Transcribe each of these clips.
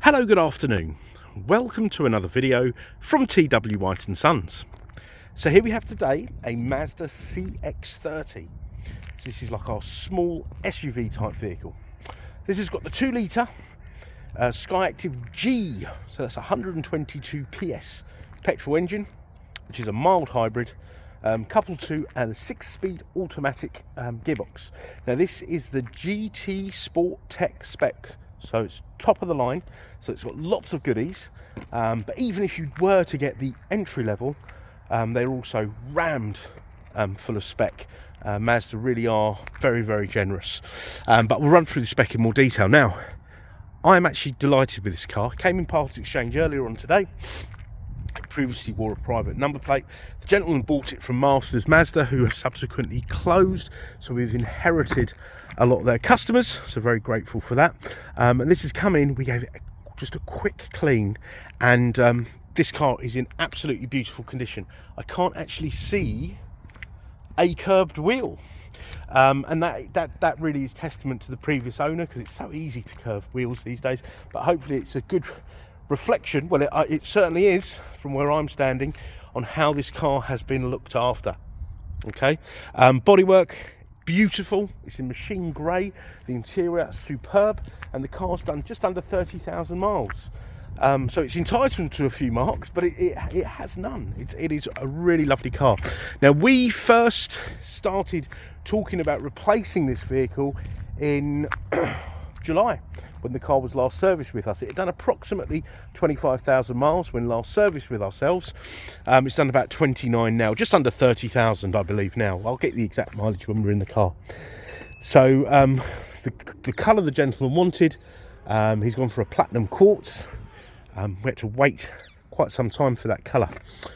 Hello, good afternoon. Welcome to another video from TW White & Sons. So here we have today a Mazda CX-30. So this is like our small SUV type vehicle. This has got the 2-litre SKYACTIV-G, so that's 122 PS petrol engine, which is a mild hybrid, coupled to a 6-speed automatic gearbox. Now this is the GT Sport Tech spec. So it's top of the line, so it's got lots of goodies, but even if you were to get the entry level, they're also rammed full of spec. Mazda really are very, very generous, but we'll run through the spec in more detail. Now, I'm actually delighted with this car. Came in part exchange earlier on today. It previously wore a private number plate. The gentleman bought it from Masters Mazda, who have subsequently closed, so we've inherited a lot of their customers, so very grateful for that. And this has come in, we gave it just a quick clean, and this car is in absolutely beautiful condition. I can't actually see a curbed wheel, and that really is testament to the previous owner, because it's so easy to curve wheels these days. But hopefully it's a good reflection, well it certainly is from where I'm standing, on how this car has been looked after. Okay, bodywork beautiful, it's in machine grey, the interior superb, and the car's done just under 30,000 miles. So it's entitled to a few marks, but it has none. It is a really lovely car. Now, we first started talking about replacing this vehicle in July, when the car was last serviced with us. It had done approximately 25,000 miles when last serviced with ourselves. It's done about 29 now, just under 30,000 I believe now. I'll get the exact mileage when we're in the car. So the colour the gentleman wanted, he's gone for a platinum quartz. We had to wait quite some time for that colour.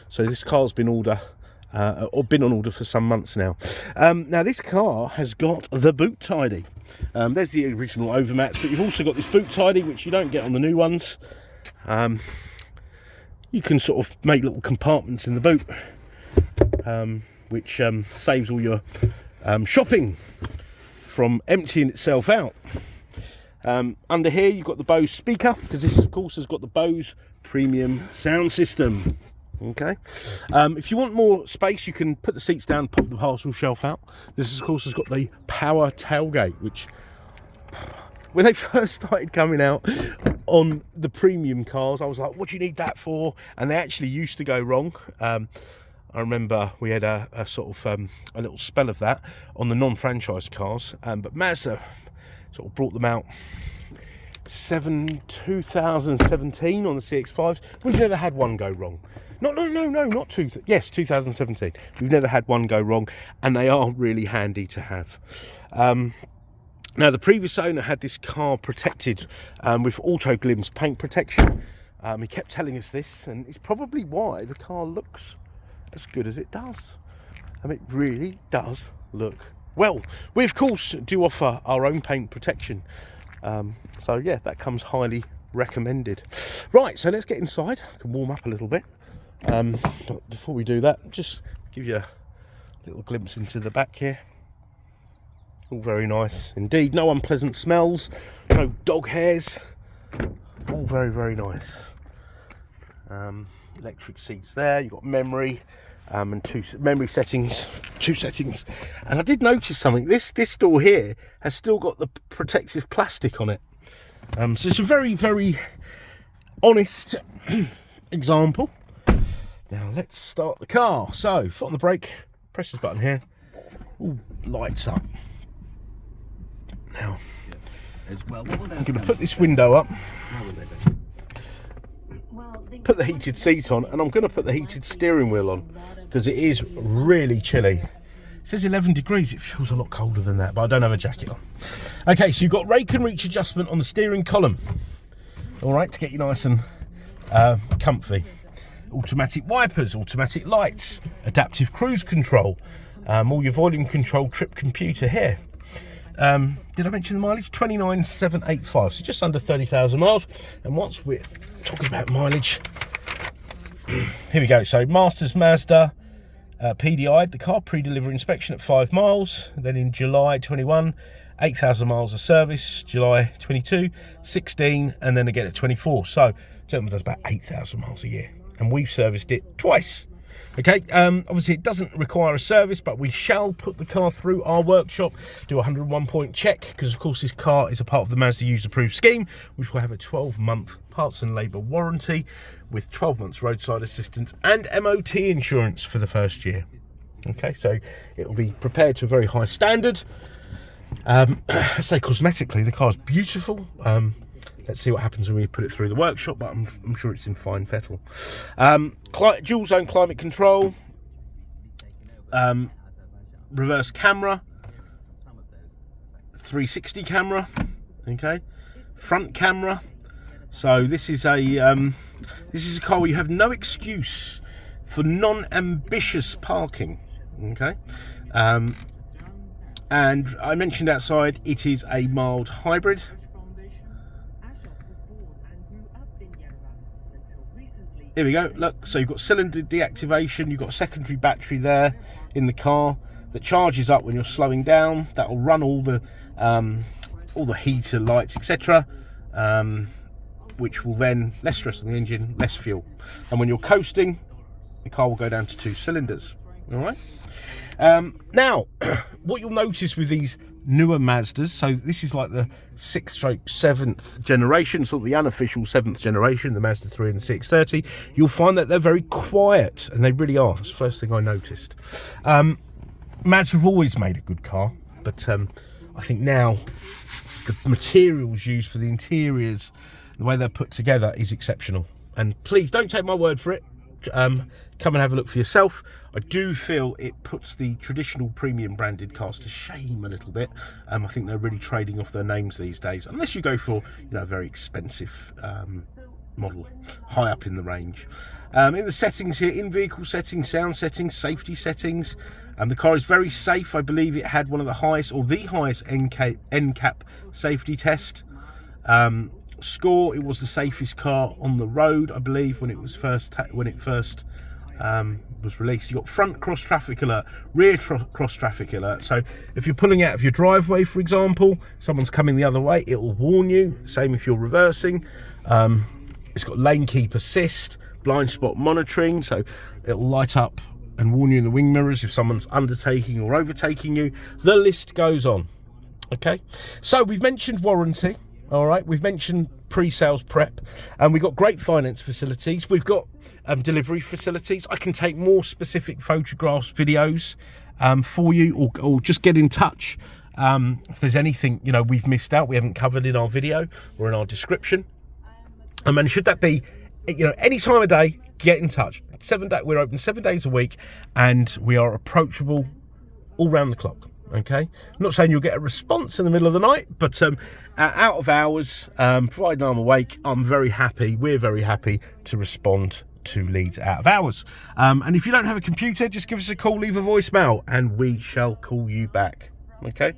So this car's been been on order for some months now. Now this car has got the boot tidy. There's the original overmats, but you've also got this boot tidy, which you don't get on the new ones. You can sort of make little compartments in the boot, which saves all your shopping from emptying itself out. Under here you've got the Bose speaker, because this of course has got the Bose premium sound system. Okay, if you want more space, you can put the seats down, pop the parcel shelf out. This of course has got the power tailgate, which when they first started coming out on the premium cars, I was like, what do you need that for? And they actually used to go wrong. I remember we had a sort of a little spell of that on the non-franchised cars, but Mazda sort of brought them out 2017 on the CX-5s. We've never had one go wrong. No, not 2017. We've never had one go wrong, and they are really handy to have. Now, the previous owner had this car protected with auto glimpse paint protection. He kept telling us this, and it's probably why the car looks as good as it does. It really does look well. We of course do offer our own paint protection, so yeah, that comes highly recommended. Right, so let's get inside. I can warm up a little bit. But before we do that, just give you a little glimpse into the back here. All very nice indeed. No unpleasant smells, no dog hairs. All very, very nice. Electric seats there. You've got memory and two settings. And I did notice something. This door here has still got the protective plastic on it. So it's a very, very honest example. Now let's start the car. So foot on the brake, press this button here. Ooh, lights up. Now I'm going to put this window up, put the heated seat on, and I'm going to put the heated steering wheel on, because it is really chilly. It says 11 degrees, it feels a lot colder than that, but I don't have a jacket on. Okay, so you've got rake and reach adjustment on the steering column, all right, to get you nice and comfy. Automatic wipers, automatic lights, adaptive cruise control, all your volume control, trip computer here. Did I mention the mileage? 29,785, so just under 30,000 miles. And once we're talking about mileage, here we go. So Masters Mazda PDI'd the car, pre-delivery inspection at 5 miles. Then in July 21, 8,000 miles of service, July 22, 16, and then again at 24. So, gentleman does about 8,000 miles a year, and we've serviced it twice. Okay, obviously it doesn't require a service, but we shall put the car through our workshop, do a 101-point check, because of course this car is a part of the Mazda User Approved scheme, which will have a 12-month parts and labour warranty with 12 months roadside assistance and MOT insurance for the first year. Okay, so it will be prepared to a very high standard. I say cosmetically, the car's beautiful. Let's see what happens when we put it through the workshop, but I'm sure it's in fine fettle. Dual zone climate control, reverse camera, 360 camera, okay, front camera. So this is a car where you have no excuse for non-ambitious parking, okay. And I mentioned outside, it is a mild hybrid. Here we go, look, so you've got cylinder deactivation, you've got a secondary battery there in the car that charges up when you're slowing down. That will run all the heater, lights, etc., which will then, less stress on the engine, less fuel. And when you're coasting, the car will go down to 2 cylinders, all right? Now, what you'll notice with these newer Mazdas, so this is like the 6th/7th generation, sort of the unofficial 7th generation, the Mazda 3 and the CX-30, you'll find that they're very quiet, and they really are. That's the first thing I noticed. Mazda have always made a good car, but I think now the materials used for the interiors, the way they're put together is exceptional. And please don't take my word for it. Come and have a look for yourself. I do feel it puts the traditional premium branded cars to shame a little bit. I think they're really trading off their names these days, unless you go for, you know, a very expensive model high up in the range. In the settings here, in-vehicle settings, sound settings, safety settings, the car is very safe. I believe it had one of the highest, or the highest NCAP safety test score. It was the safest car on the road, I believe, when it was first was released. You got front cross traffic alert, rear cross traffic alert. So if you're pulling out of your driveway, for example, someone's coming the other way, it will warn you. Same if you're reversing. It's got lane keep assist, blind spot monitoring, so it'll light up and warn you in the wing mirrors if someone's undertaking or overtaking you. The list goes on. Okay, so we've mentioned warranty. All right, we've mentioned pre-sales prep, and we've got great finance facilities. We've got delivery facilities. I can take more specific photographs, videos for you, or just get in touch if there's anything, you know, we've missed out, we haven't covered in our video or in our description. And should that be, you know, any time of day, get in touch. We're open 7 days a week, and we are approachable all round the clock. Okay, I'm not saying you'll get a response in the middle of the night, but out of hours, providing I'm awake, I'm very happy, we're very happy to respond to leads out of hours. And if you don't have a computer, just give us a call, leave a voicemail, and we shall call you back. Okay,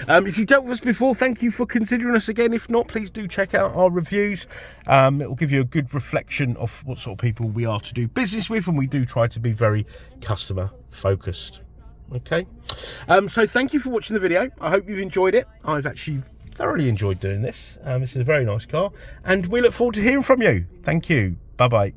if you've dealt with us before, thank you for considering us again. If not, please do check out our reviews. It will give you a good reflection of what sort of people we are to do business with, and we do try to be very customer focused. Okay, so thank you for watching the video. I hope you've enjoyed it. I've actually thoroughly enjoyed doing this. This is a very nice car, and we look forward to hearing from you. Thank you. Bye bye.